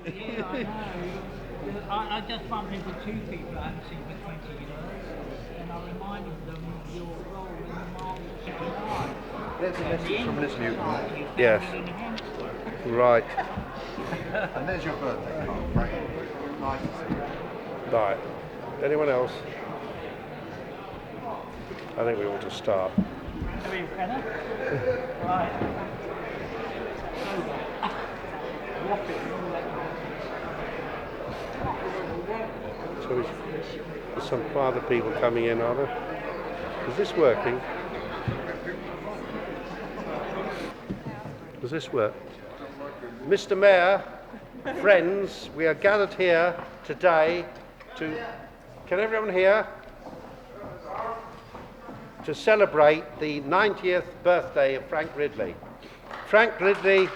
Yeah, I know. I just bumped into two people I haven't seen for 20 years, and I reminded them of your role in the Marx Centenary. There's a message from Liz Newton. Yes. Right. And there's your birthday card, Frank. Nice to see you. Right. Anyone else? I think we ought to start. Have you penna? Right. So there's some other people coming in, are there? Is this working? Does this work? Mr. Mayor, friends, we are gathered here today to... Can everyone hear? To celebrate the 90th birthday of Frank Ridley. Frank Ridley...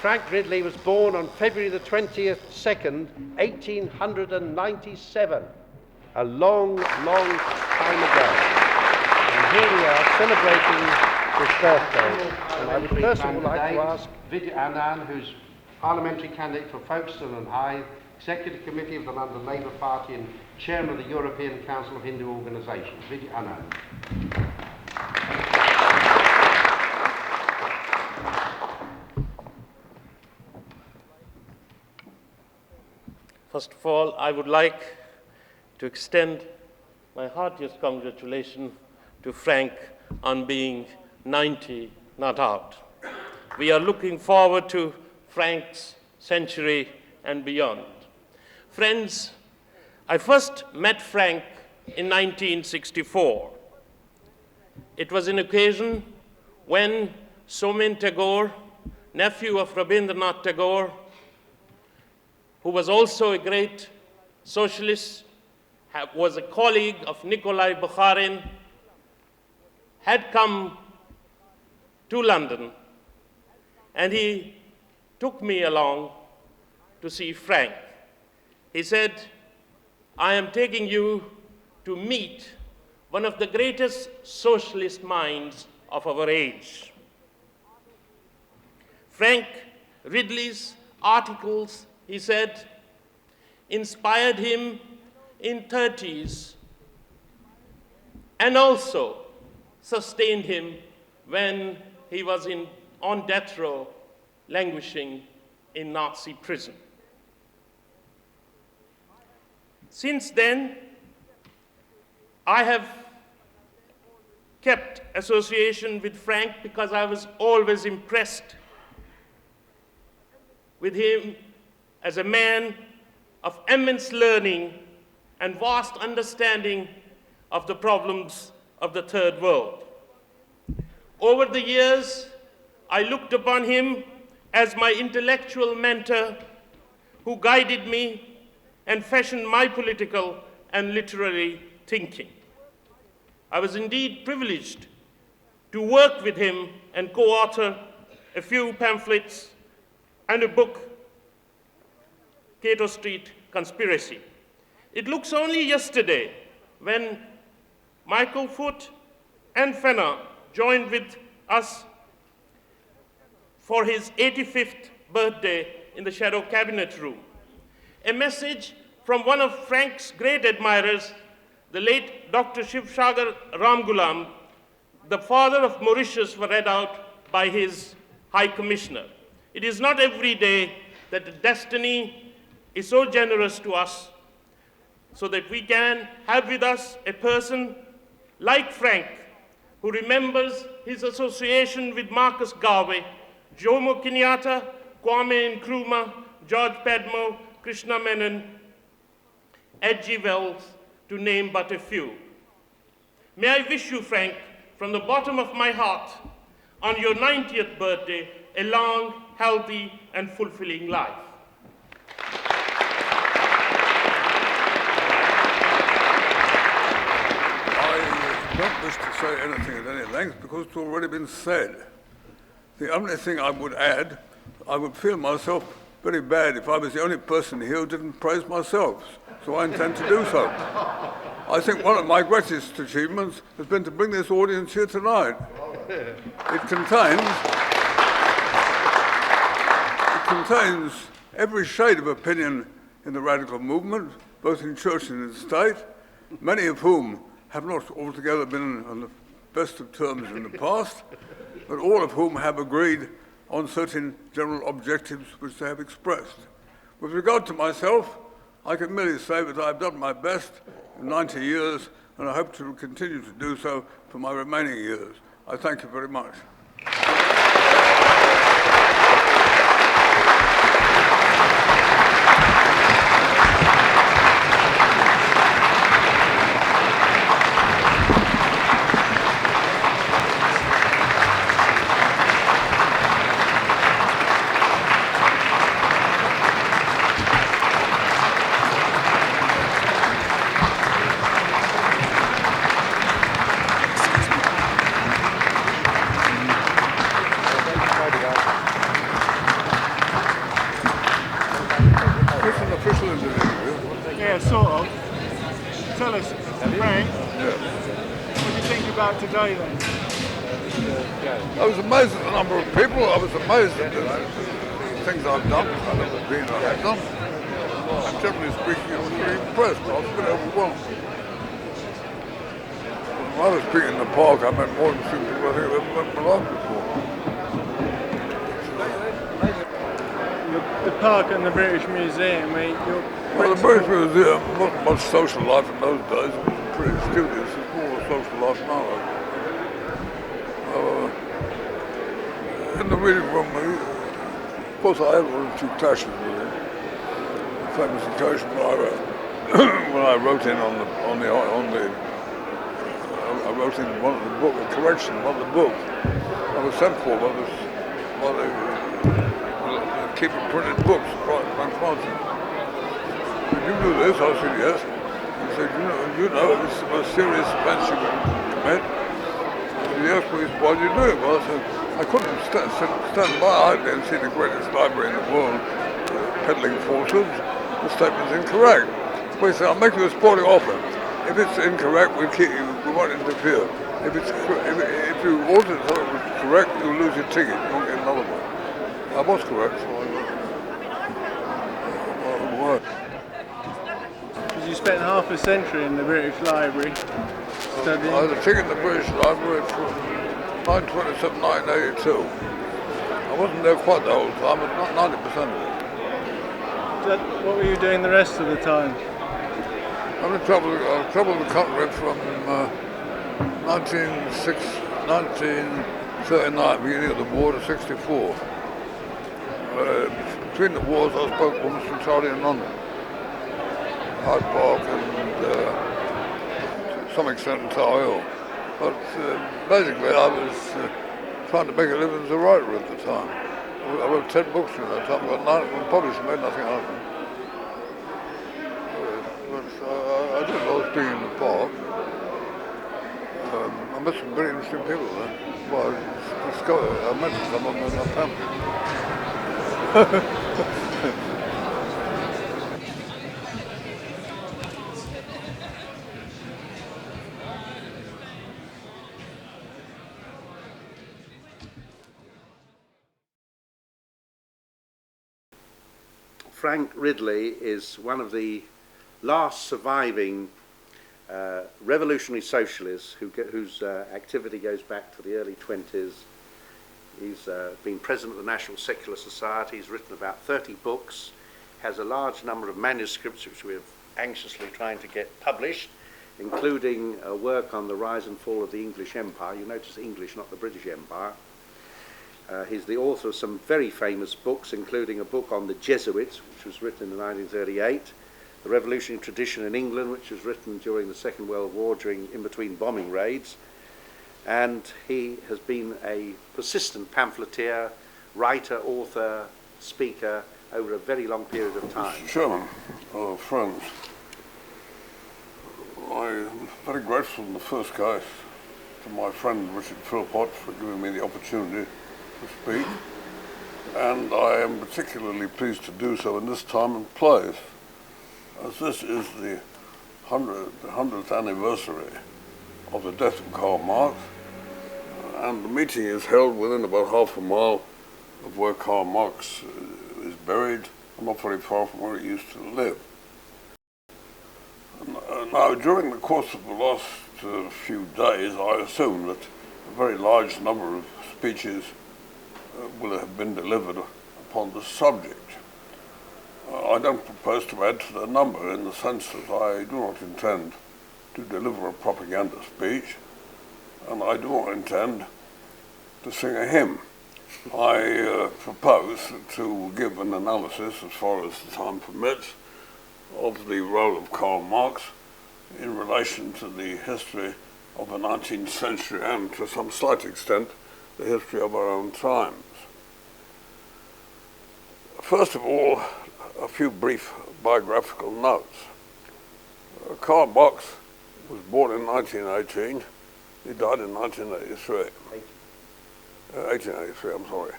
Frank Ridley was born on February the 2nd, 1897. A long, long time ago. And here we are celebrating his birthday. And I would first of all like to ask Vidya Anand, who's parliamentary candidate for Folkestone and Hythe, Executive Committee of the London Labour Party and Chairman of the European Council of Hindu Organisations. Vidya Anand. First of all, I would like to extend my heartiest congratulations to Frank on being 90, not out. We are looking forward to Frank's century and beyond. Friends, I first met Frank in 1964. It was an occasion when Somen Tagore, nephew of Rabindranath Tagore, who was also a great socialist, was a colleague of Nikolai Bukharin, had come to London, and he took me along to see Frank. He said, I am taking you to meet one of the greatest socialist minds of our age. Frank Ridley's articles, he said, inspired him in 30s and also sustained him when he was on death row, languishing in Nazi prison. Since then, I have kept association with Frank because I was always impressed with him as a man of immense learning and vast understanding of the problems of the third world. Over the years, I looked upon him as my intellectual mentor who guided me and fashioned my political and literary thinking. I was indeed privileged to work with him and co-author a few pamphlets and a book, Cato Street Conspiracy. It looks only yesterday when Michael Foot and Fenner joined with us for his 85th birthday in the Shadow Cabinet Room. A message from one of Frank's great admirers, the late Dr. Shiv Sagar Ramgulam, the father of Mauritius, was read out by his High Commissioner. It is not every day that the destiny is so generous to us so that we can have with us a person like Frank, who remembers his association with Marcus Garvey, Jomo Kenyatta, Kwame Nkrumah, George Padmo, Krishna Menon, H.G. Wells, to name but a few. May I wish you, Frank, from the bottom of my heart, on your 90th birthday, a long, healthy, and fulfilling life. I don't wish to say anything at any length because it's already been said. The only thing I would add, I would feel myself very bad if I was the only person here who didn't praise myself, so I intend to do so. I think one of my greatest achievements has been to bring this audience here tonight. It contains every shade of opinion in the radical movement, both in church and in state, many of whom have not altogether been on the best of terms in the past, but all of whom have agreed on certain general objectives which they have expressed. With regard to myself, I can merely say that I've done my best in 90 years, and I hope to continue to do so for my remaining years. I thank you very much. Yeah, sort of. Tell us, Frank, what do you think about today then? I was amazed at the number of people. I was amazed at the things I've done, which I've never been, I have done. And generally speaking, I was very impressed. I was a bit overwhelmed. When I was speaking in the park, I met more interesting people I think I've ever met in my life before. The park and the British Museum, Well, the British Museum wasn't much social life in those days. It was pretty studious. It's more social life now. In the reading room, of course, I had one or two clashes with him. The famous occasion when I wrote in I wrote in one of the book, a correction of one of the books. I was sent for by the keeper printed books, Frank Francis. Did you do this? I said, yes. He said, you know, it's the most serious offence you can commit. I said, yes, please, why do you do it? Well, I said, I couldn't stand by idly and see the greatest library in the world peddling falsehoods. The statement's incorrect. Well, he said, I'll make you a sporting offer. If it's incorrect, we won't interfere. If you alter it so it was correct, you'll lose your ticket. You won't get another one. I was correct, so I got because you spent half a century in the British Library studying. I had a ticket in the British Library from 1927, 1982. I wasn't there quite the whole time, but not 90% of it. What were you doing the rest of the time? I traveled the country from 1939, beginning of the war, to 64. Between the wars, I spoke almost entirely in London, Hyde Park, and to some extent in Tower Hill. But basically, I was trying to make a living as a writer at the time. I wrote 10 books at that time, got 9 of them published, made nothing out of them. I did love being in the park. I met some very interesting people there. Well, I met some of them in my family. Frank Ridley is one of the last surviving revolutionary socialists whose activity goes back to the early 20s. He's been president of the National Secular Society. He's written about 30 books, has a large number of manuscripts which we're anxiously trying to get published, including a work on the rise and fall of the English Empire. You notice English, not the British Empire. He's the author of some very famous books, including a book on the Jesuits, which was written in 1938, The Revolutionary Tradition in England, which was written during the Second World War, in between bombing raids. And he has been a persistent pamphleteer, writer, author, speaker over a very long period of time. Mr. Chairman, friends, I'm very grateful in the first case to my friend Richard Philpott for giving me the opportunity to speak, and I am particularly pleased to do so in this time and place, as this is the 100th anniversary of the death of Karl Marx, and the meeting is held within about half a mile of where Karl Marx is buried, not very far from where he used to live. Now, during the course of the last few days, I assume that a very large number of speeches will have been delivered upon this subject. I don't propose to add to the number in the sense that I do not intend to deliver a propaganda speech, and I do not intend to sing a hymn. I propose to give an analysis, as far as the time permits, of the role of Karl Marx in relation to the history of the 19th century and, to some slight extent, the history of our own times. First of all, a few brief biographical notes. Karl Marx was born in 1918. He died in 1983. 1883, I'm sorry.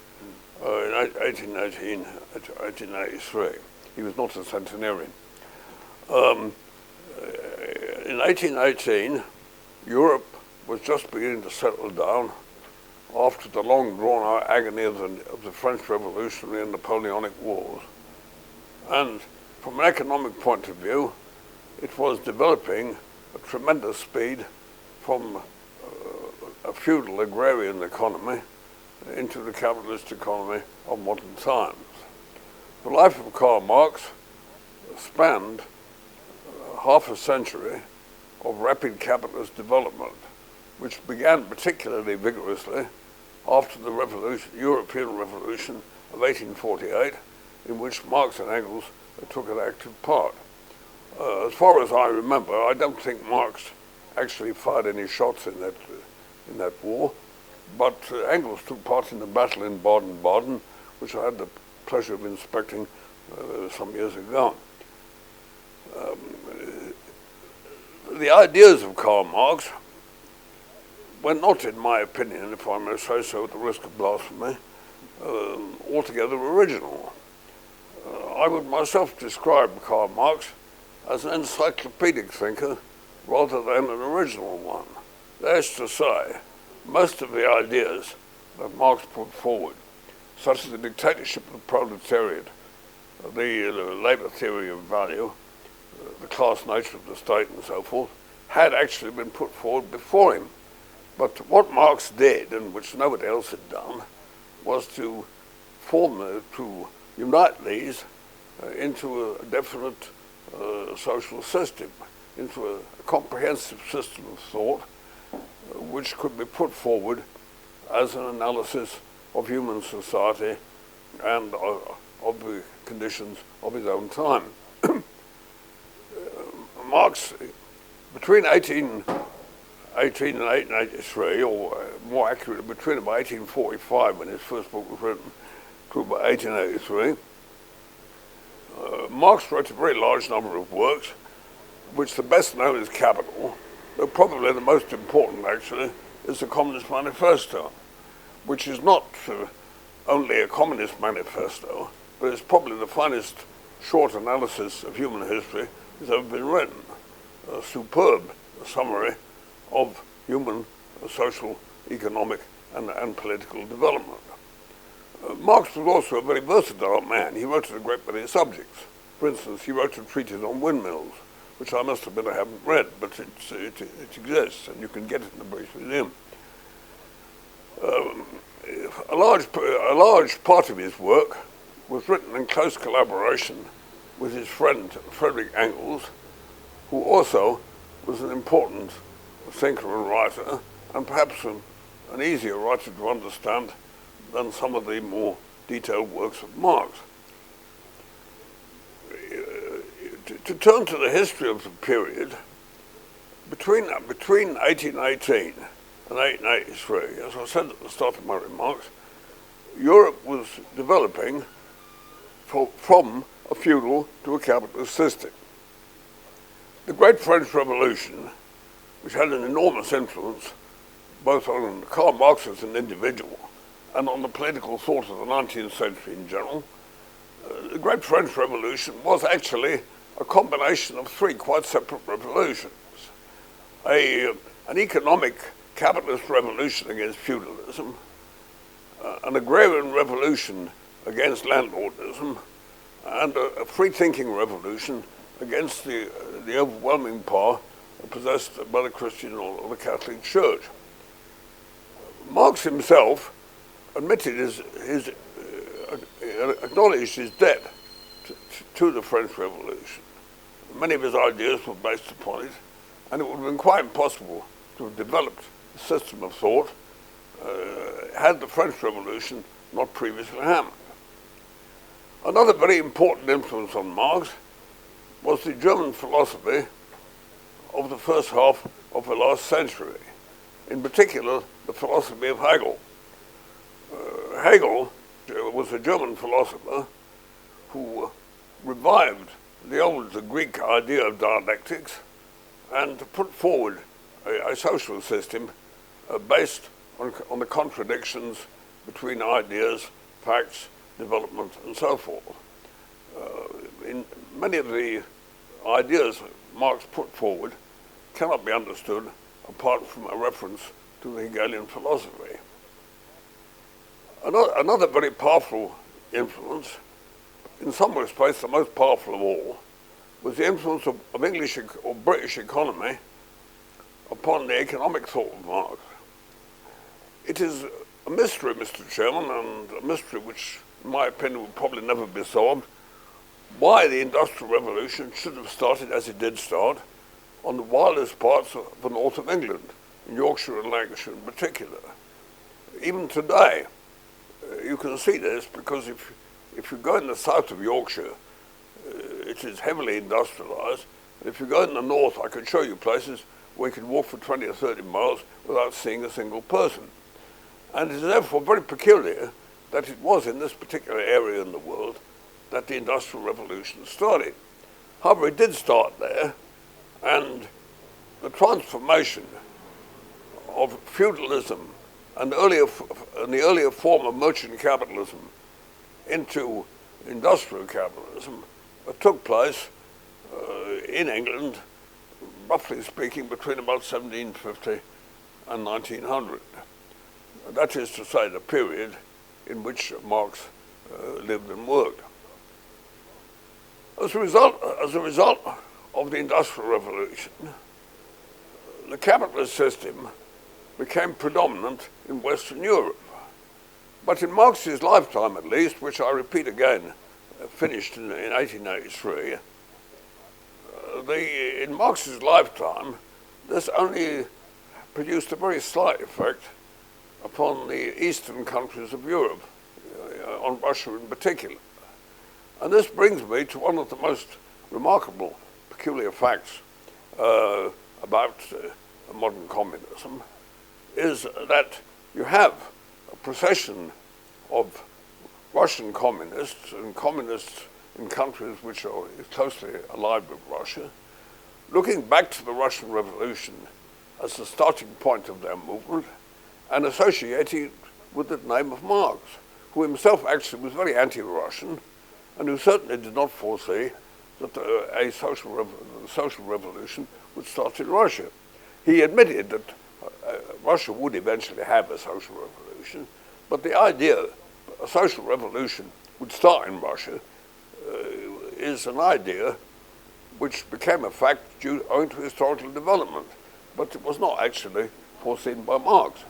In 1883. He was not a centenarian. In 1818, Europe was just beginning to settle down after the long drawn-out agony of the French Revolutionary and Napoleonic Wars. And from an economic point of view, it was developing at tremendous speed from a feudal agrarian economy into the capitalist economy of modern times. The life of Karl Marx spanned half a century of rapid capitalist development, which began particularly vigorously after the European Revolution of 1848, in which Marx and Engels took an active part. As far as I remember, I don't think Marx actually fired any shots in that war, but Engels took part in the battle in Baden-Baden, which I had the pleasure of inspecting some years ago. The ideas of Karl Marx were not, in my opinion, if I may say so at the risk of blasphemy, altogether original. I would myself describe Karl Marx as an encyclopedic thinker rather than an original one. That is to say, most of the ideas that Marx put forward, such as the dictatorship of the proletariat, the labor theory of value, the class nature of the state and so forth, had actually been put forward before him. But what Marx did, and which nobody else had done, was to unite these into a definite social system, into a comprehensive system of thought, which could be put forward as an analysis of human society and of the conditions of his own time. Marx, between 1818 and 1883, or more accurately, between about 1845, when his first book was written, to about 1883, Marx wrote a very large number of works, which the best known is Capital, though probably the most important, actually, is the Communist Manifesto, which is not only a communist manifesto, but it's probably the finest short analysis of human history that's ever been written. A superb summary of human, social, economic, and political development. Marx was also a very versatile man. He wrote on a great many subjects. For instance, he wrote a treatise on windmills, which I must admit I haven't read, but it exists, and you can get it in the British Museum. A large part of his work was written in close collaboration with his friend Friedrich Engels, who also was an important thinker and writer, and perhaps an easier writer to understand than some of the more detailed works of Marx. To turn to the history of the period, between 1818 and 1883, as I said at the start of my remarks, Europe was developing from a feudal to a capitalist system. The Great French Revolution, which had an enormous influence both on Karl Marx as an individual and on the political thought of the 19th century in general, the Great French Revolution was actually a combination of three quite separate revolutions. An economic capitalist revolution against feudalism, an agrarian revolution against landlordism, and a free-thinking revolution against the overwhelming power possessed by the Christian or the Catholic Church. Marx himself admitted acknowledged his debt to the French Revolution. Many of his ideas were based upon it, and it would have been quite impossible to have developed a system of thought had the French Revolution not previously happened. Another very important influence on Marx was the German philosophy of the first half of the last century, in particular the philosophy of Hegel. Hegel was a German philosopher who revived the old Greek idea of dialectics and put forward a social system based on the contradictions between ideas, facts, development, and so forth. In many of the ideas Marx put forward cannot be understood apart from a reference to the Hegelian philosophy. Another very powerful influence, in some respects the most powerful of all, was the influence of English or British economy upon the economic thought of Marx. It is a mystery, Mr. Chairman, and a mystery which, in my opinion, will probably never be solved, why the Industrial Revolution should have started as it did start on the wildest parts of the north of England, in Yorkshire and Lancashire in particular. Even today, you can see this because if you go in the south of Yorkshire, it is heavily industrialised. And if you go in the north, I could show you places where you could walk for 20 or 30 miles without seeing a single person. And it is therefore very peculiar that it was in this particular area in the world that the Industrial Revolution started. However, it did start there, and the transformation of feudalism and the earlier form of merchant capitalism into industrial capitalism took place in England, roughly speaking, between about 1750 and 1900. That is to say, the period in which Marx lived and worked. As a result of the Industrial Revolution, the capitalist system became predominant in Western Europe. But in Marx's lifetime, at least, which I repeat again, finished in 1883, in Marx's lifetime, this only produced a very slight effect upon the eastern countries of Europe, on Russia in particular. And this brings me to one of the most remarkable, peculiar facts about modern communism, is that you have a procession of Russian communists and communists in countries which are closely allied with Russia, looking back to the Russian Revolution as the starting point of their movement and associating with the name of Marx, who himself actually was very anti-Russian and who certainly did not foresee that a social revolution would start in Russia. He admitted that Russia would eventually have a social revolution, but the idea a social revolution would start in Russia is an idea which became a fact owing to historical development, but it was not actually foreseen by Marx.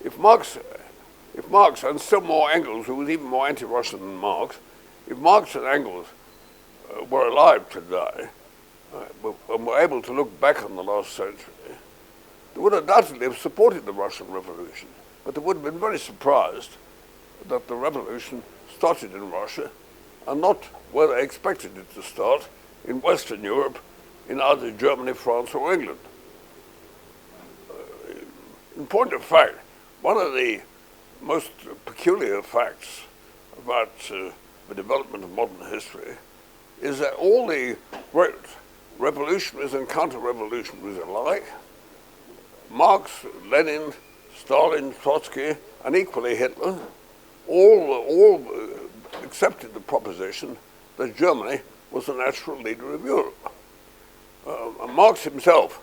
If Marx and still more Engels, who was even more anti-Russian than Marx, if Marx and Engels were alive today and were able to look back on the last century, they would undoubtedly have supported the Russian Revolution, but they would have been very surprised that the revolution started in Russia and not where they expected it to start, in Western Europe, in either Germany, France, or England. In point of fact, one of the most peculiar facts about the development of modern history is that all the great revolutionaries and counter-revolutionaries alike, Marx, Lenin, Stalin, Trotsky, and equally Hitler, all accepted the proposition that Germany was the natural leader of Europe. Marx himself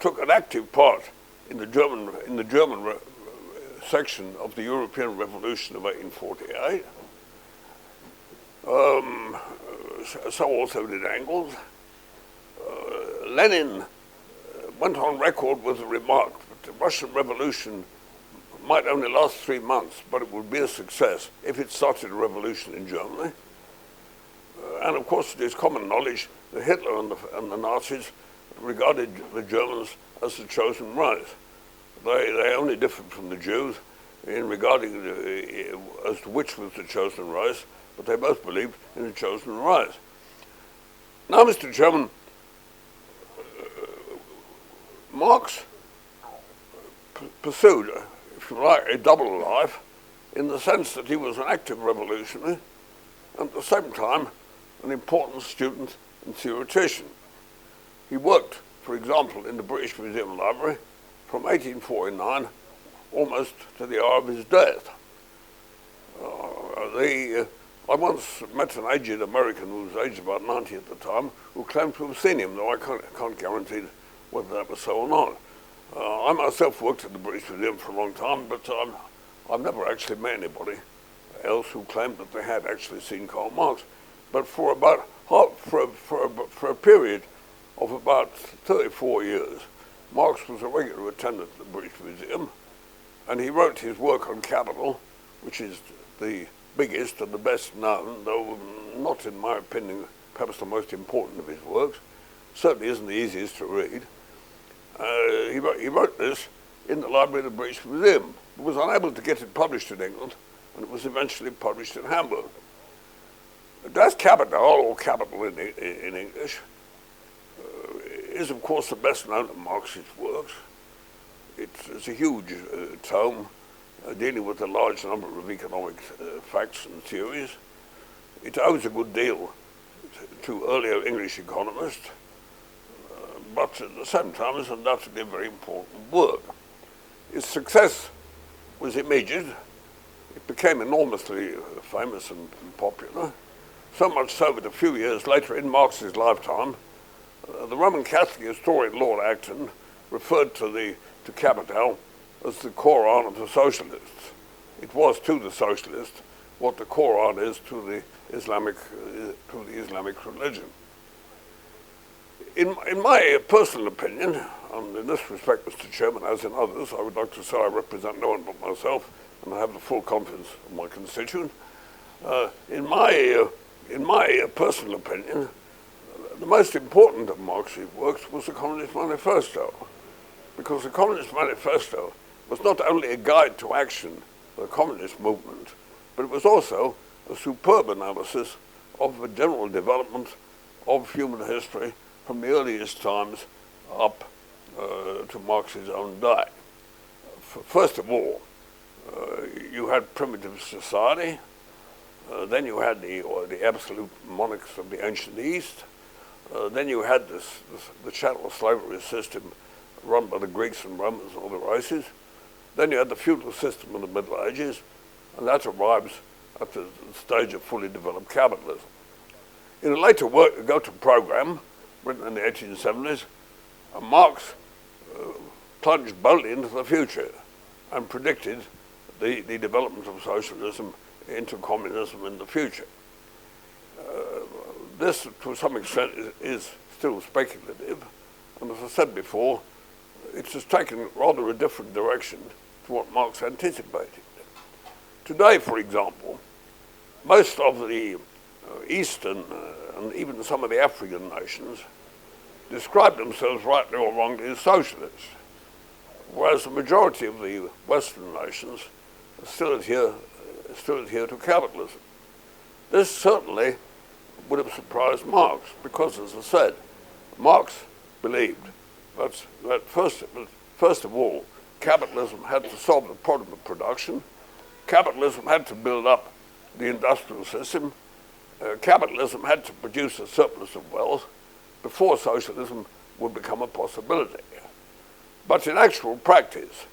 took an active part in the German section of the European Revolution of 1848. So also did Engels. Lenin went on record with the remark that the Russian Revolution might only last 3 months, but it would be a success if it started a revolution in Germany. And of course, it is common knowledge that Hitler and the Nazis regarded the Germans as the chosen race. They only differed from the Jews in regarding as to which was the chosen race, but they both believed in the chosen race. Now, Mr. Chairman, Marx pursued, if you like, a double life in the sense that he was an active revolutionary and at the same time an important student and theoretician. He worked, for example, in the British Museum Library from 1849 almost to the hour of his death. I once met an aged American who was aged about 90 at the time who claimed to have seen him, though I can't guarantee whether that was so or not. I myself worked at the British Museum for a long time, but I've never actually met anybody else who claimed that they had actually seen Karl Marx. But for a period of about 34 years, Marx was a regular attendant at the British Museum, and he wrote his work on capital, which is the biggest and the best known, though not in my opinion perhaps the most important of his works. Certainly isn't the easiest to read. He wrote this in the library of the British Museum, but was unable to get it published in England, and it was eventually published in Hamburg. Das Kapital, or Capital in English, is of course the best known of Marx's works. It's a huge tome dealing with a large number of economic facts and theories. It owes a good deal to earlier English economists, but at the same time is undoubtedly a very important work. Its success was immediate. It became enormously famous and popular, so much so that a few years later, in Marx's lifetime, the Roman Catholic historian Lord Acton referred to Capital as the Koran of the socialists. It was to the socialists what the Koran is to the Islamic religion. In my personal opinion, and in this respect, Mr. Chairman, as in others, I would like to say I represent no one but myself, and I have the full confidence of my constituent. In my personal opinion, the most important of Marx's works was the Communist Manifesto, because the Communist Manifesto was not only a guide to action for the communist movement, but it was also a superb analysis of the general development of human history from the earliest times up to Marx's own day. First of all, you had primitive society, then you had the absolute monarchs of the ancient East, then you had the chattel slavery system run by the Greeks and Romans and other races. Then you had the feudal system in the Middle Ages, and that arrives at the stage of fully developed capitalism. In a later work, the Go-To program, written in the 1870s, Marx plunged boldly into the future and predicted the development of socialism into communism in the future. This, to some extent, is still speculative, and as I said before, it has taken rather a different direction to what Marx anticipated. Today, for example, most of the Eastern and even some of the African nations describe themselves rightly or wrongly as socialists, whereas the majority of the Western nations still adhere to capitalism. This certainly would have surprised Marx, because, as I said, Marx believed that first of all, capitalism had to solve the problem of production. Capitalism had to build up the industrial system. Capitalism had to produce a surplus of wealth before socialism would become a possibility. But in actual practice,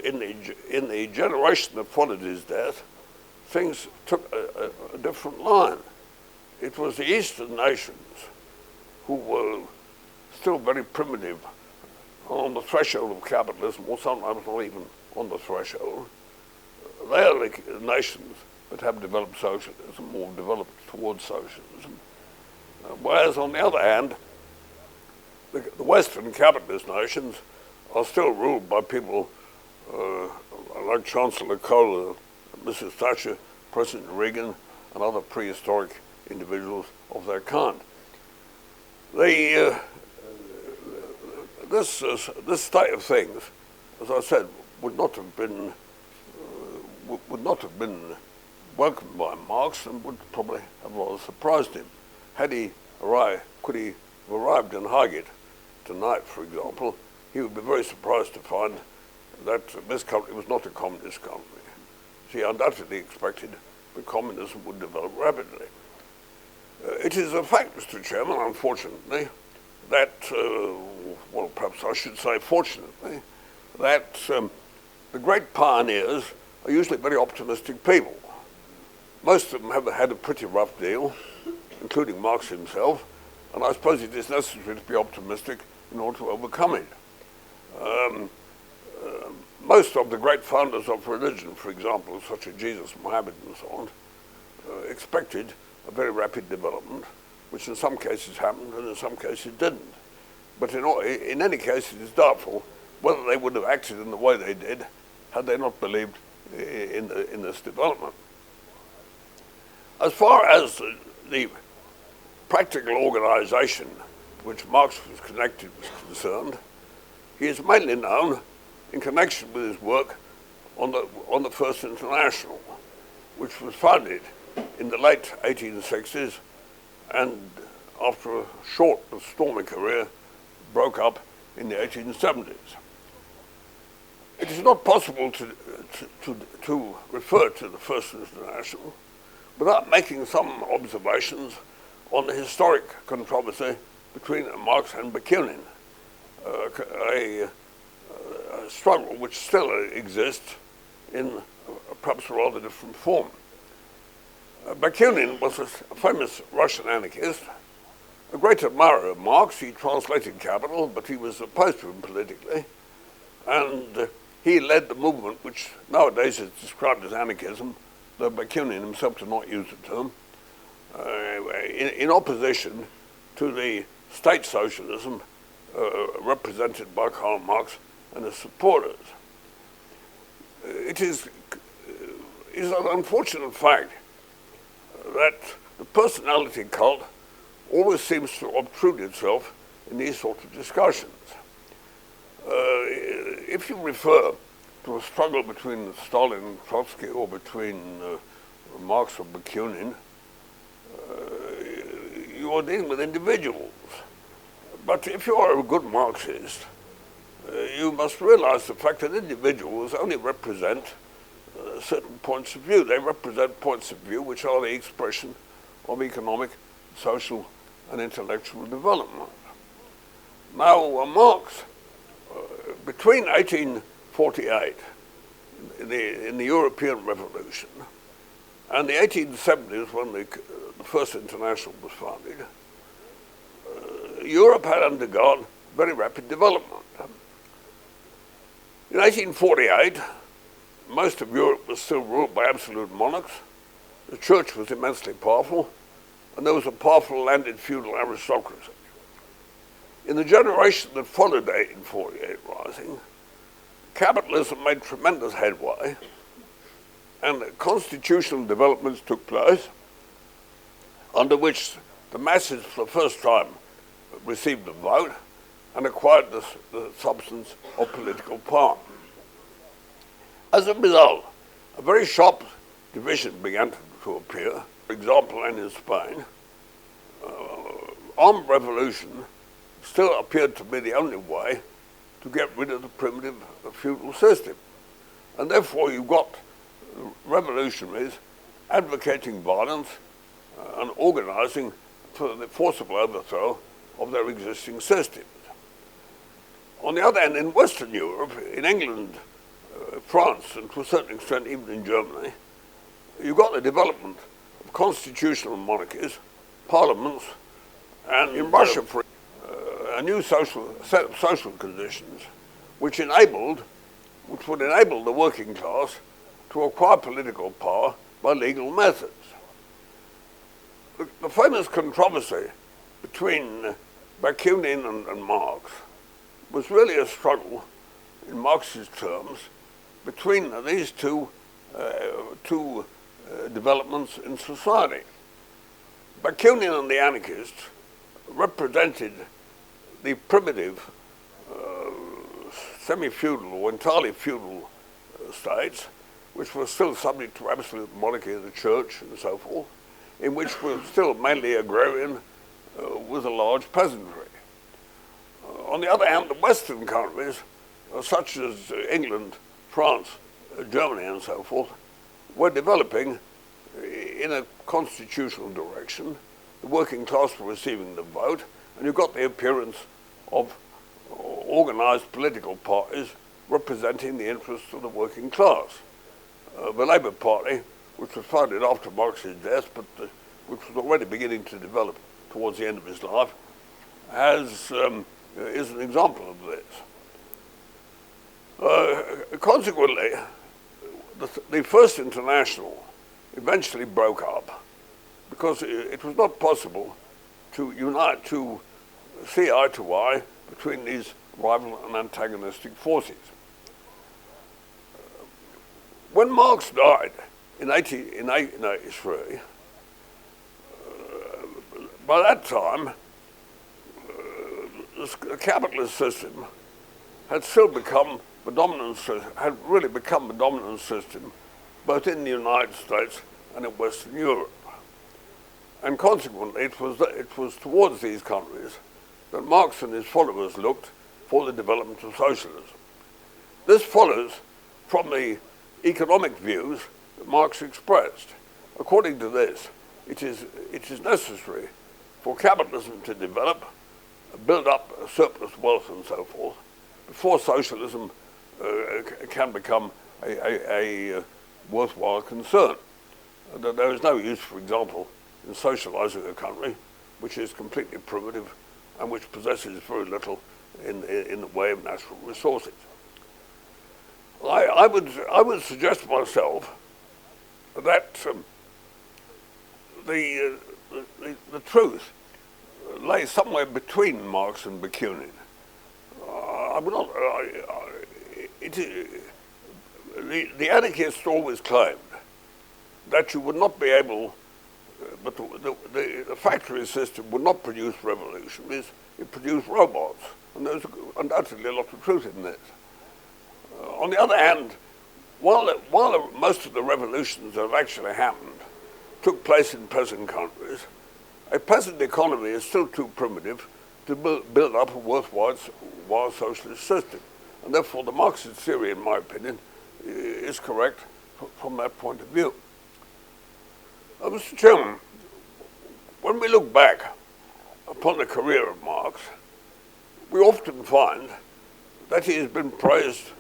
in the generation that followed his death, things took a different line. it was the Eastern nations who were still very primitive, on the threshold of capitalism, or sometimes not even on the threshold. They are the nations that have developed socialism or developed towards socialism. Whereas on the other hand, the Western capitalist nations are still ruled by people like Chancellor Kohl, Mrs. Thatcher, President Reagan, and other prehistoric individuals of their kind. This state of things, as I said, would not have been welcomed by Marx, and would probably have rather surprised him. Could he have arrived in Highgate tonight, for example, he would be very surprised to find that this country was not a communist country. He undoubtedly expected that communism would develop rapidly. It is a fact, Mr. Chairman, unfortunately, that, well, perhaps I should say fortunately, that the great pioneers are usually very optimistic people. Most of them have had a pretty rough deal, including Marx himself, and I suppose it is necessary to be optimistic in order to overcome it. Most of the great founders of religion, for example, such as Jesus, Muhammad, and so on, expected a very rapid development, which in some cases happened and in some cases didn't. But in any case, it is doubtful whether they would have acted in the way they did had they not believed in this development. As far as the practical organization which Marx was connected was concerned, he is mainly known in connection with his work on the First International, which was founded in the late 1860s and after a short but stormy career broke up in the 1870s. It is not possible to refer to the First International without making some observations on the historic controversy between Marx and Bakunin, a struggle which still exists in perhaps a rather different form. Bakunin was a famous Russian anarchist, a great admirer of Marx. He translated Capital, but he was opposed to him politically, and he led the movement which nowadays is described as anarchism, though Bakunin himself did not use the term, in opposition to the state socialism represented by Karl Marx and his supporters. It is an unfortunate fact that the personality cult always seems to obtrude itself in these sorts of discussions. If you refer to a struggle between Stalin and Trotsky or between Marx or Bakunin, you are dealing with individuals. But if you are a good Marxist, you must realize the fact that individuals only represent certain points of view. They represent points of view which are the expression of economic, social, and intellectual development. Now, Marx, between 1848, in the European Revolution, and the 1870s, when the First International was founded, Europe had undergone very rapid development. In 1848, most of Europe was still ruled by absolute monarchs. The church was immensely powerful, and there was a powerful landed feudal aristocracy. In the generation that followed the 1848 rising, capitalism made tremendous headway, and constitutional developments took place under which the masses for the first time received a vote and acquired the substance of political power. As a result, a very sharp division began to appear. For example, in Spain, armed revolution still appeared to be the only way to get rid of the primitive feudal system. And therefore you got revolutionaries advocating violence and organizing for the forcible overthrow of their existing systems. On the other hand, in Western Europe, in England, France, and to a certain extent even in Germany, you got the development of constitutional monarchies parliaments, and in Russia, for a new set of social conditions, which would enable the working class to acquire political power by legal methods. The famous controversy between Bakunin and Marx was really a struggle, in Marx's terms, between these two developments in society. Bakunin and the anarchists represented the primitive, semi-feudal or entirely feudal states, which were still subject to absolute monarchy of the church and so forth, in which were still mainly agrarian with a large peasantry. On the other hand, the Western countries, such as England, France, Germany and so forth, were developing in a constitutional direction. The working class were receiving the vote, and you got the appearance of organized political parties representing the interests of the working class. The Labour Party, which was founded after Marx's death, but which was already beginning to develop towards the end of his life, is an example of this. Consequently, the First International eventually broke up because it was not possible to unite, to see eye to eye between these rival and antagonistic forces. When Marx died in 1883, by that time, the capitalist system had still become the dominant, had really become the dominant system, both in the United States and in Western Europe. And consequently, it was towards these countries that Marx and his followers looked for the development of socialism. This follows from the economic views that Marx expressed. According to this, it is necessary for capitalism to develop, build up surplus wealth and so forth, before socialism can become a worthwhile concern. There is no use, for example, in socializing a country which is completely primitive and which possesses very little in the way of natural resources. I would suggest myself that the truth lay somewhere between Marx and Bakunin. The anarchists always claimed that you would not be able, but the factory system would not produce revolutions, it produced robots. And there's undoubtedly a lot of truth in this. On the other hand, while most of the revolutions that have actually happened took place in peasant countries, a peasant economy is still too primitive to build up a worthwhile socialist system. And therefore the Marxist theory, in my opinion, is correct from that point of view. Mr. Chairman, when we look back upon the career of Marx, we often find that he has been praised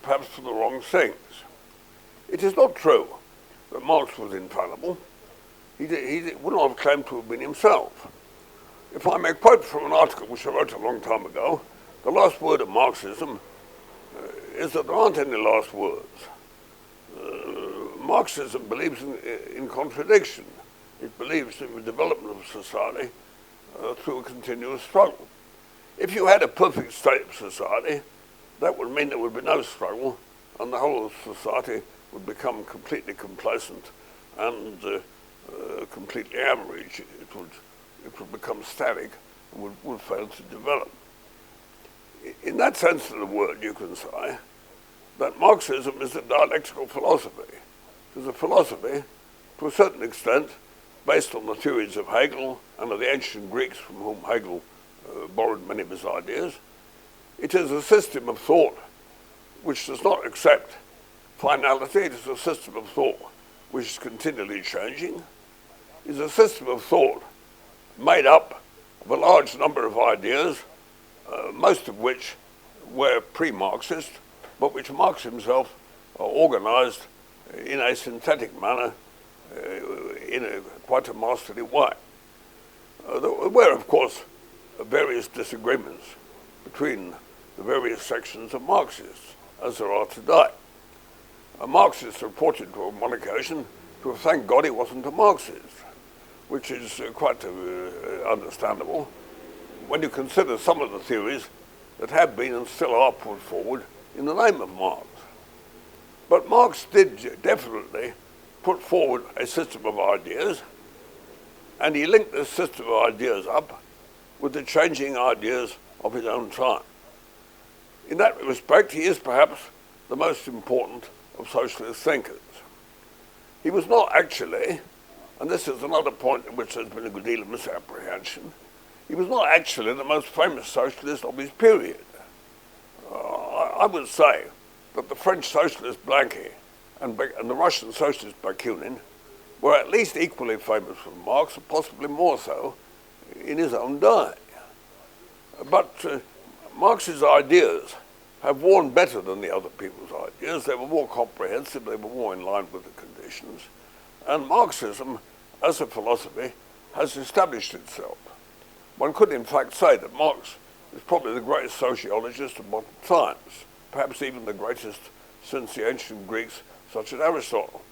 perhaps for the wrong things. It is not true that Marx was infallible. He would not have claimed to have been himself. If I may quote from an article which I wrote a long time ago, the last word of Marxism is that there aren't any last words. Marxism believes in contradiction. It believes in the development of society through a continuous struggle. If you had a perfect state of society, that would mean there would be no struggle and the whole of society would become completely complacent and completely average. It would become static and would fail to develop. In that sense of the word, you can say that Marxism is a dialectical philosophy. It is a philosophy, to a certain extent, based on the theories of Hegel and of the ancient Greeks from whom Hegel borrowed many of his ideas. It is a system of thought which does not accept finality. It is a system of thought which is continually changing. It is a system of thought made up of a large number of ideas, most of which were pre-Marxist, but which Marx himself organized in a synthetic manner in quite a masterly way. There were, of course, various disagreements between the various sections of Marxists, as there are today. A Marxist reported on one occasion to have thanked God he wasn't a Marxist, which is quite understandable when you consider some of the theories that have been and still are put forward in the name of Marx. But Marx did definitely put forward a system of ideas, and he linked this system of ideas up with the changing ideas of his own time. In that respect, he is perhaps the most important of socialist thinkers. He was not actually, and this is another point in which there's been a good deal of misapprehension, he was not actually the most famous socialist of his period. I would say that the French socialist Blanqui and the Russian socialist Bakunin were at least equally famous for Marx, and possibly more so in his own day. But Marx's ideas have worn better than the other people's ideas. They were more comprehensive, they were more in line with the conditions. And Marxism, as a philosophy, has established itself. One could in fact say that Marx is probably the greatest sociologist of modern times, perhaps even the greatest since the ancient Greeks, such as Aristotle.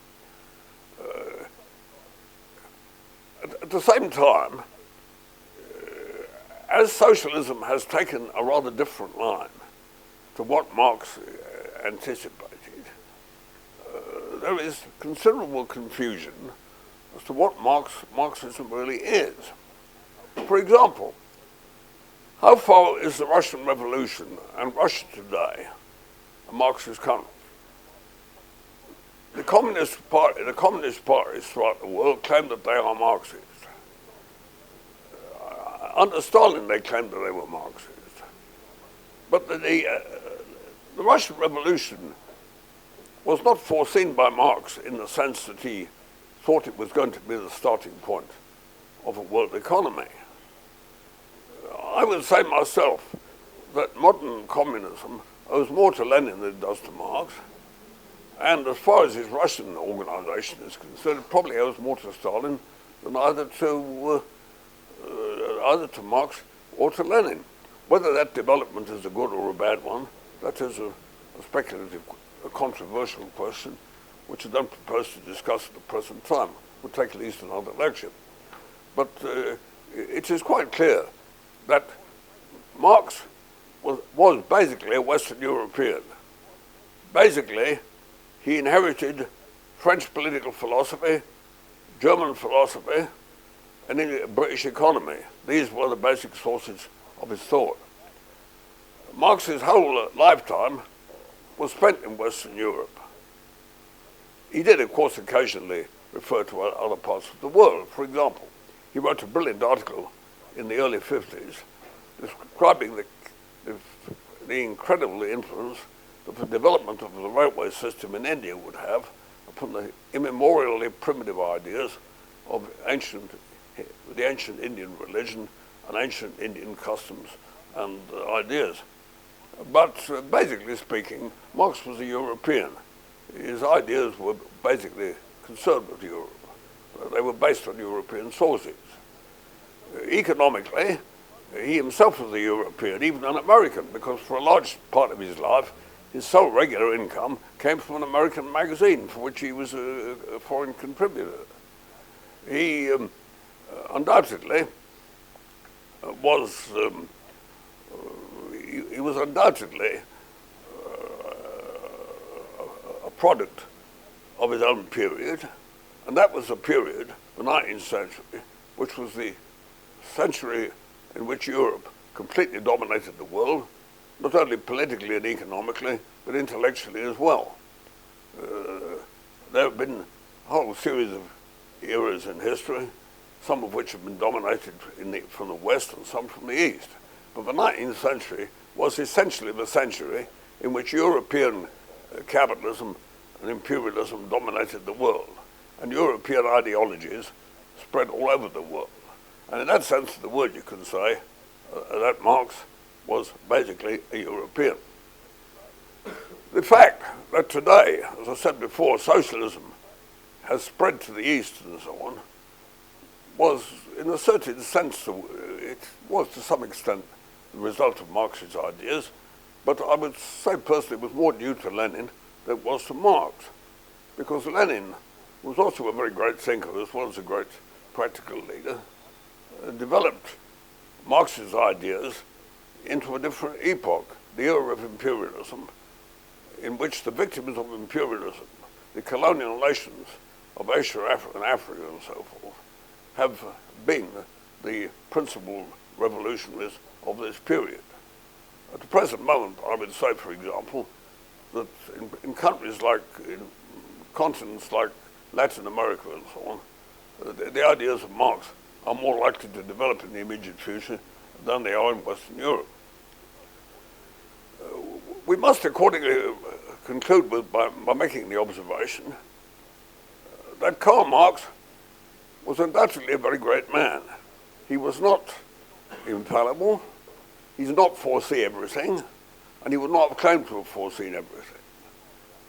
At the same time, as socialism has taken a rather different line to what Marx anticipated, there is considerable confusion as to what Marxism really is. For example, how far is the Russian Revolution and Russia today a Marxist country? The communist parties throughout the world claim that they are Marxist. Under Stalin, they claimed that they were Marxist. But the Russian Revolution was not foreseen by Marx in the sense that he thought it was going to be the starting point of a world economy. I would say myself that modern communism owes more to Lenin than it does to Marx, and as far as his Russian organization is concerned, it probably owes more to Stalin than either to Marx or to Lenin. Whether that development is a good or a bad one, that is a speculative, a controversial question, which I don't propose to discuss at the present time. It would take at least another lecture. But it is quite clear that Marx was basically a Western European. Basically, he inherited French political philosophy, German philosophy, and the British economy. These were the basic sources of his thought. Marx's whole lifetime was spent in Western Europe. He did, of course, occasionally refer to other parts of the world. For example, he wrote a brilliant article in the early 50s describing the incredible influence that the development of the railway system in India would have upon the immemorially primitive ideas of the ancient Indian religion and ancient Indian customs and ideas. But basically speaking, Marx was a European. His ideas were basically concerned with Europe. They were based on European sources. Economically, he himself was a European, even an American, because for a large part of his life, his sole regular income came from an American magazine for which he was a foreign contributor. He undoubtedly was undoubtedly a product of his own period, and that was a period, the 19th century, which was the century in which Europe completely dominated the world, not only politically and economically, but intellectually as well. There have been a whole series of eras in history, some of which have been dominated from the West and some from the East. But the 19th century was essentially the century in which European capitalism and imperialism dominated the world, and European ideologies spread all over the world. And in that sense of the word, you can say that Marx was basically a European. The fact that today, as I said before, socialism has spread to the East and so on, was, in a certain sense, it was to some extent the result of Marx's ideas, but I would say personally it was more due to Lenin than it was to Marx, because Lenin was also a very great thinker as well as a great practical leader, developed Marx's ideas into a different epoch, the era of imperialism, in which the victims of imperialism, the colonial nations of Asia, Africa, and so forth, have been the principal revolutionaries of this period. At the present moment, I would say, for example, that in countries like, in continents like Latin America and so on, the ideas of Marx are more likely to develop in the immediate future than they are in Western Europe. We must accordingly conclude by making the observation that Karl Marx was undoubtedly a very great man. He was not infallible, he did not foresee everything, and he would not have claimed to have foreseen everything.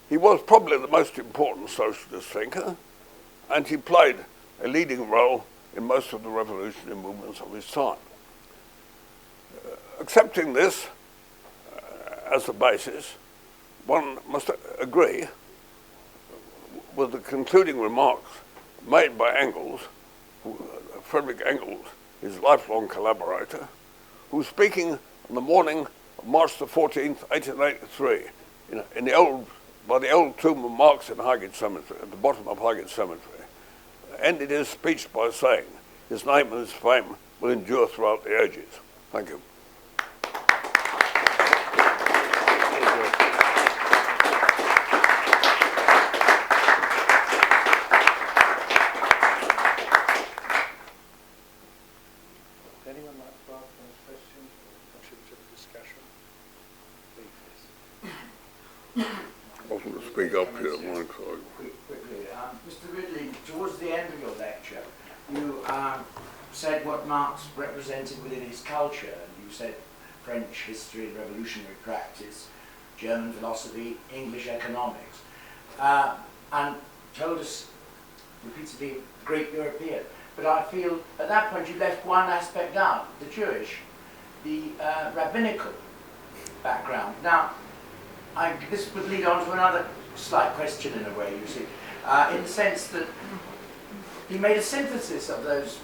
He was probably the most important socialist thinker, and he played a leading role in most of the revolutionary movements of his time. Accepting this as a basis, one must agree with the concluding remarks made by Engels, Friedrich Engels, his lifelong collaborator, who was speaking on the morning of March the 14th, 1883, by the old tomb of Marx in Highgate Cemetery, at the bottom of Highgate Cemetery, ended his speech by saying, "His name and his fame will endure throughout the ages." Thank you. Anyone like to ask any questions or contribute to the discussion? Please. I want to speak up here, Mike. Quickly, Mr. Ridley, towards the end of your lecture, you said what Marx represented within his culture. You said French history, revolutionary practice, German philosophy, English economics, and told us repeatedly Great European. But I feel at that point you left one aspect out, the Jewish, the rabbinical background. Now, this would lead on to another slight question in a way, you see, in the sense that he made a synthesis of those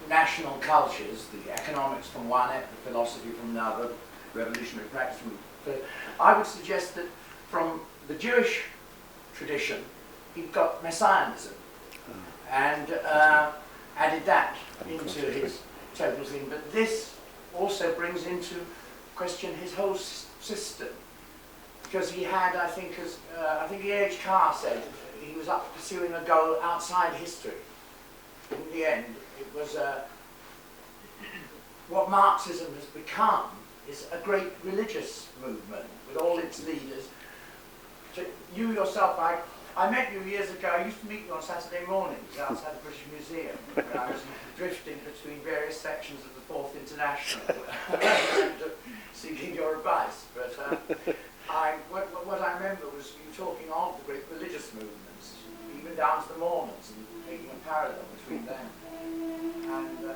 national cultures, the economics from one end, the philosophy from another, revolutionary practice from the third. I would suggest that from the Jewish tradition, he got messianism and added that into his total thing. But this also brings into question his whole system. Because he had, I think E.H. Carr said, he was up pursuing a goal outside history. In the end, it was what Marxism has become is a great religious movement with all its leaders. So you yourself, I met you years ago. I used to meet you on Saturday mornings outside the British Museum, when I was drifting between various sections of the Fourth International, seeking your advice. But what I remember was you talking of the great religious movements, even down to the Mormons, and making a parallel between them. And we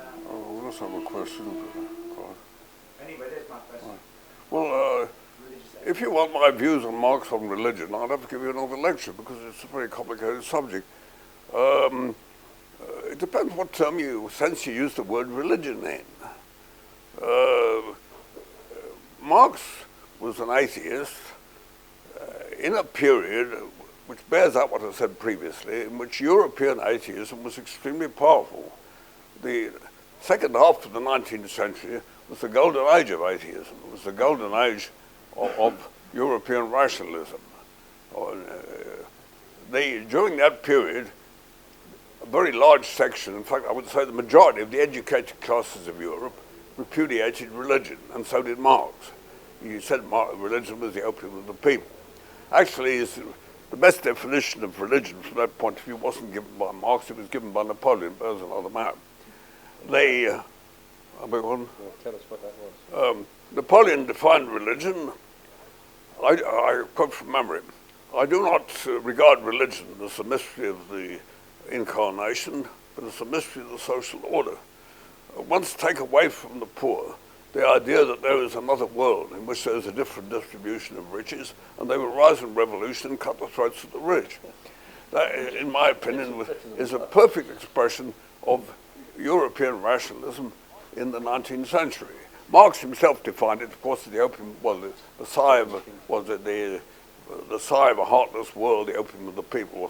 also have a question. Anyway, there's my question. Right. Well, if you want my views on Marx on religion, I'd have to give you another lecture because it's a very complicated subject. It depends what sense you use the word religion in. Marx was an atheist in a period which bears out what I said previously, in which European atheism was extremely powerful. The second half of the 19th century was the golden age of atheism. It was the golden age of European rationalism. During that period, a very large section, in fact I would say the majority of the educated classes of Europe repudiated religion, and so did Marx. He said religion was the opium of the people. Actually, the best definition of religion from that point of view wasn't given by Marx, it was given by Napoleon. There's another man. Tell us what that was. Napoleon defined religion, I quote from memory, I do not regard religion as a mystery of the incarnation, but as a mystery of the social order. Once take away from the poor the idea that there is another world in which there is a different distribution of riches, and they will rise in revolution and cut the throats of the rich. That, in my opinion, is a perfect expression of European rationalism in the 19th century. Marx himself defined it, of course, the opium, well, the sigh of the sigh of a heartless world, the opium of the people,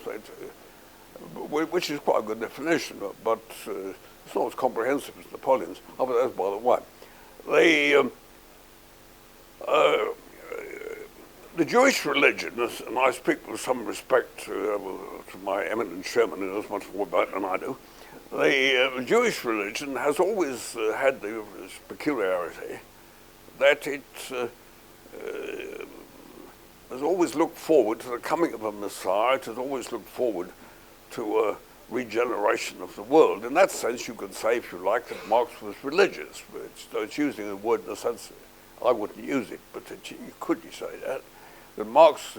which is quite a good definition, but it's not as comprehensive as Napoleon's. Oh, but that's by the way. The Jewish religion, and I speak with some respect to my eminent chairman, who knows much more about it than I do, the Jewish religion has always had this peculiarity that it has always looked forward to the coming of a Messiah. It has always looked forward to a regeneration of the world. In that sense, you could say, if you like, that Marx was religious. It's using the word in a sense I wouldn't use it, but you could say that. That Marx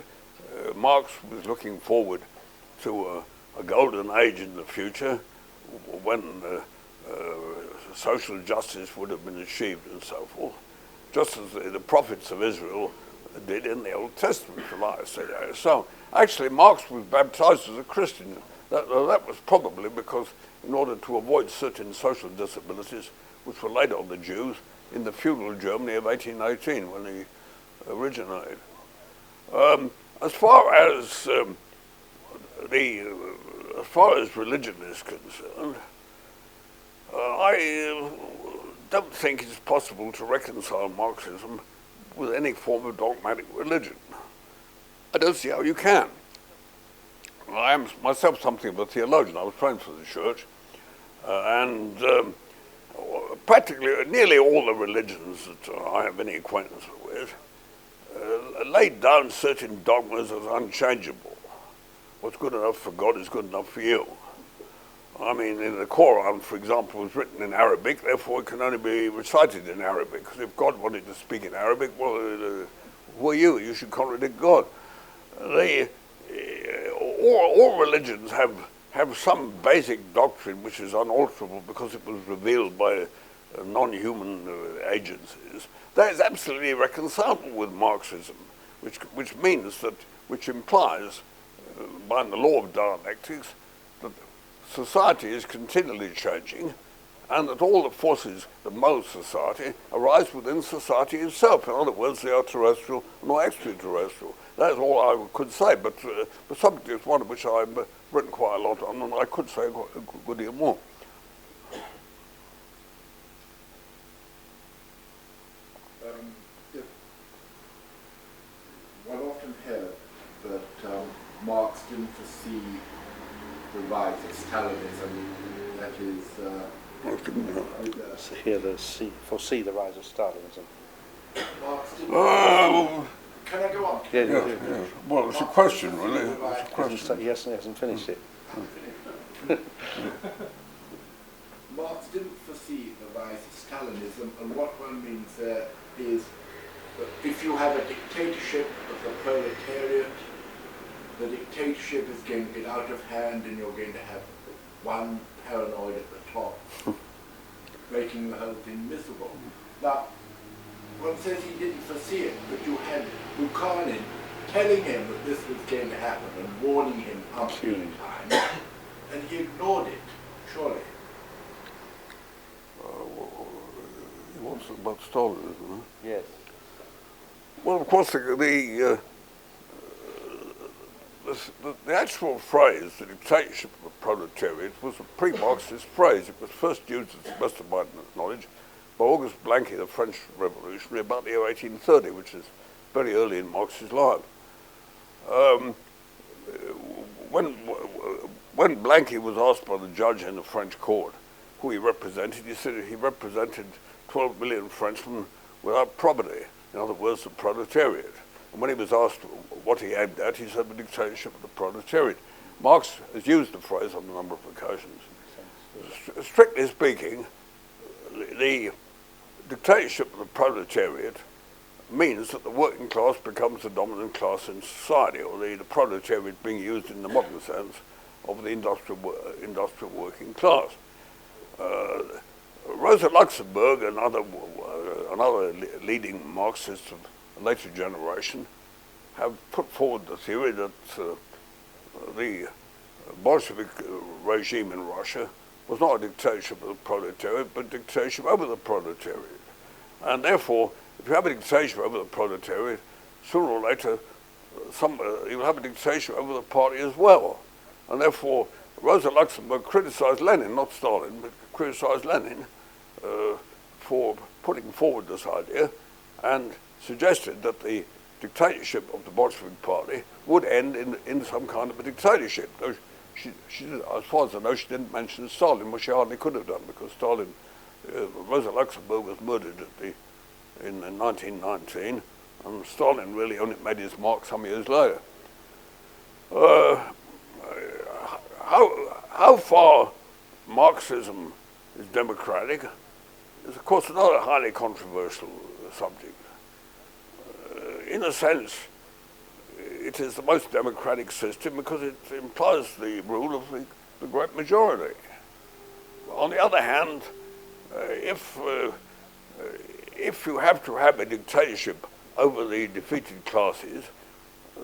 was looking forward to a golden age in the future when social justice would have been achieved and so forth, just as the prophets of Israel did in the Old Testament, So actually Marx was baptized as a Christian. That was probably because in order to avoid certain social disabilities which were laid on the Jews in the feudal Germany of 1818 when he originated. As far as religion is concerned, I don't think it's possible to reconcile Marxism with any form of dogmatic religion. I don't see how you can. I am myself something of a theologian. I was trained for the church, and practically nearly all the religions that I have any acquaintance with laid down certain dogmas as unchangeable. What's good enough for God is good enough for you. I mean, in the Quran, for example, was written in Arabic, therefore it can only be recited in Arabic. Because if God wanted to speak in Arabic, well, who are you? You should contradict God. All religions have some basic doctrine which is unalterable because it was revealed by non-human agencies. That is absolutely irreconcilable with Marxism, which implies, by the law of dialectics, that society is continually changing, and that all the forces that mold society arise within society itself. In other words, they are terrestrial nor extraterrestrial. That's all I could say, but the subject is one of which I've written quite a lot on, and I could say a good deal more. One often heard that Marx didn't foresee the rise of Stalinism, that is... foresee the rise of Stalinism. Marx didn't Can I go on? Yeah. Well, it's a question, really. It's a question. Yes, he hasn't finished it. Marx didn't foresee the rise of Stalinism, and what one means there is that if you have a dictatorship of the proletariat, the dictatorship is going to get out of hand, and you're going to have one paranoid at the top, making the whole thing miserable. Now, one says he didn't foresee it, but you had Buchanan telling him that this was going to happen and warning him umpteen times, and he ignored it, surely. He wants about Stalinism, huh? Yes. Well, of course, the actual phrase, the dictatorship of the proletariat, was a pre-Marxist phrase. It was first used, as the best of my knowledge, by Auguste Blanqui, the French revolutionary, about the year 1830, which is very early in Marx's life. When Blanqui was asked by the judge in the French court who he represented, he said he represented 12 million Frenchmen without property, in other words, the proletariat. And when he was asked what he aimed at, he said the dictatorship of the proletariat. Marx has used the phrase on a number of occasions. Strictly speaking, the dictatorship of the proletariat means that the working class becomes the dominant class in society, or the proletariat being used in the modern sense of the industrial working class. Rosa Luxemburg, another leading Marxist of a later generation, have put forward the theory that the Bolshevik regime in Russia was not a dictatorship of the proletariat, but a dictatorship over the proletariat. And therefore, if you have a dictatorship over the proletariat, sooner or later, you will have a dictatorship over the party as well. And therefore, Rosa Luxemburg criticized Lenin, not Stalin, but criticized Lenin for putting forward this idea, and suggested that the dictatorship of the Bolshevik party would end in some kind of a dictatorship. Though she, as far as I know, she didn't mention Stalin, which she hardly could have done, because Stalin, Rosa Luxemburg was murdered in 1919, and Stalin really only made his mark some years later. How far Marxism is democratic is, of course, another highly controversial subject. In a sense, it is the most democratic system because it implies the rule of the great majority. On the other hand, if you have to have a dictatorship over the defeated classes,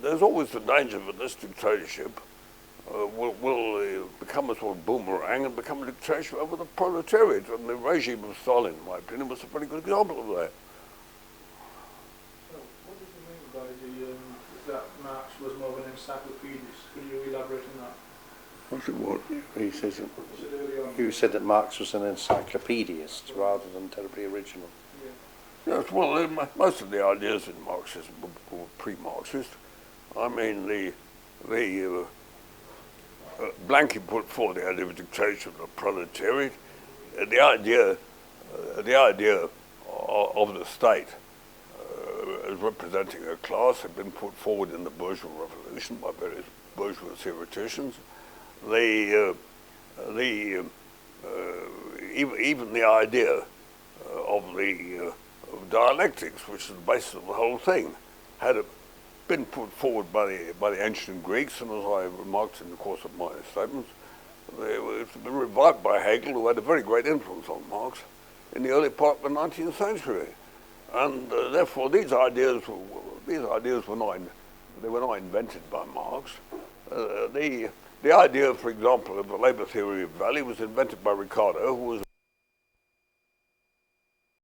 there's always the danger that this dictatorship will become a sort of boomerang and become a dictatorship over the proletariat. And the regime of Stalin, in my opinion, was a very good example of that. So, what did you mean by that Marx was more of an encyclopedist? Can you elaborate on that? What's it what? He says Was it early on? you said that Marx was an encyclopedist rather than terribly original. Yeah. Yes, well, most of the ideas in Marxism were pre-Marxist. I mean, the Blanky put forward the idea of a dictatorship of the proletariat. The idea of the state as representing a class had been put forward in the bourgeois revolution by various bourgeois theoreticians. Even the idea of of dialectics, which is the basis of the whole thing, had been put forward by the ancient Greeks, and as I remarked in the course of my statements, it's been revived by Hegel, who had a very great influence on Marx in the early part of the 19th century, and therefore these ideas were not invented by Marx. The idea, for example, of the labour theory of value was invented by Ricardo, who was